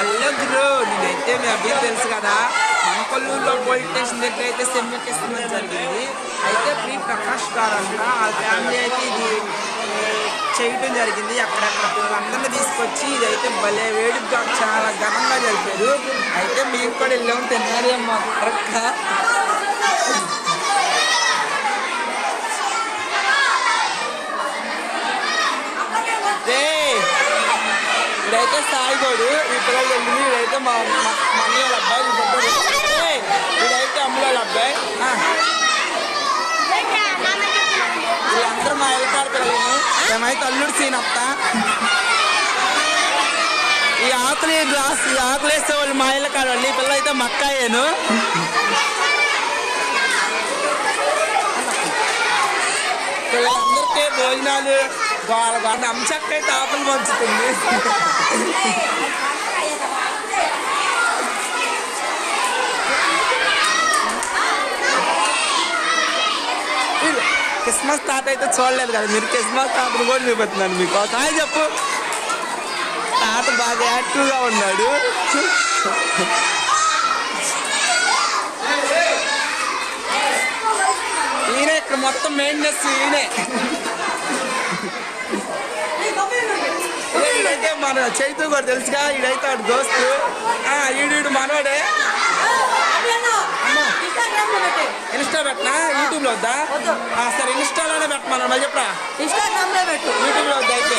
Hello గురు, నేనైతే మీ అబ్బాయి తెలుసు కదా, మనకొల్లూరులో పోలీస్ స్టేషన్ దగ్గర అయితే సెమ్మెక్కిస్తున్నది జరిగింది. అయితే ప్రీ ప్రకాష్ గారు అంట ఆ ఫ్యామిలీ అయితే ఇది చేయటం జరిగింది. అక్కడక్కడ అందరినీ తీసుకొచ్చి ఇదైతే భలే వేడుకగా చాలా ఘనంగా జరిపారు. అయితే మేము కూడా వెళ్ళాము, తిన్నారేమో కరెక్ట్గా. ఇదైతే సాయిగోడు, ఈ పిల్లలు వెళ్ళింది. ఇదైతే మా మమ్మీ వాళ్ళ అబ్బాయి, ఇదైతే అమ్మ వాళ్ళ అబ్బాయి. వీళ్ళందరూ మా ఎల్కాడ పిల్లలు. మేమైతే అల్లుడు సీన్ అత్త. ఈ ఆకులు గ్లాస్ ఈ ఆకులు వేసే వాళ్ళు మా ఇళ్ళ కాడ వాళ్ళు. ఈ పిల్లలు అయితే మక్కాయేను. పిల్లలందరికీ భోజనాలు వాళ్ళ అంశక్క అయితే ఆకులు పంచుతుంది. క్రిస్మస్ తాత అయితే చూడలేదు కదా మీరు, క్రిస్మస్ తాతను కూడా చూపెడుతున్నాను మీకు. హాయ్ చెప్పు. తాత బాగా యాక్టివ్గా ఉన్నాడు. ఈయనే ఇక్కడ మొత్తం మెయింటెనెన్స్ ఈయనే. ఈడైతే మన చైతు కూడా తెలుసుగా, ఈడైతే వాడు దోస్తు. ఈడు మనోడే. ఇన్స్టా పెట్టనా, యూట్యూబ్ లో వద్దా? సరే ఇన్స్టాలోనే పెట్టమన్నా మరి చెప్పరా. ఇన్స్టాగ్రామ్ లో పెట్టు, యూట్యూబ్ లో వద్దా? అయితే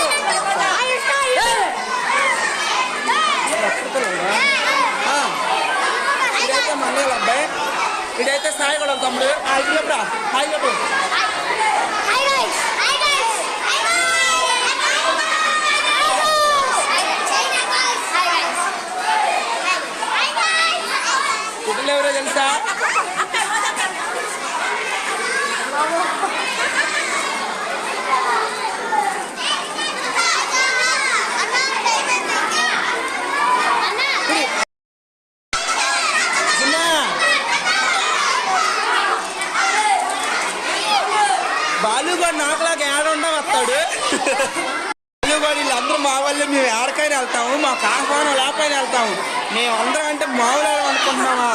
ఇదైతే మళ్ళీ అబ్బాయి, ఇదైతే సాయి కూడా తమ్ముడు. ఇది చెప్పరా, హాయ్ చెప్పు. కుటుంబం ఎవరో తెలుసా? బాలుగాడు నాకులాగా ఏడుండా వస్తాడు. బాలుగాడు వీళ్ళందరూ మా వాళ్ళు. మేము ఎక్కడికైనా వెళ్తాము, మాకు ఆహ్వానం లేకపోయినా వెళ్తాము. మేము అందరం అంటే మామూలు అనుకుంటున్నామా?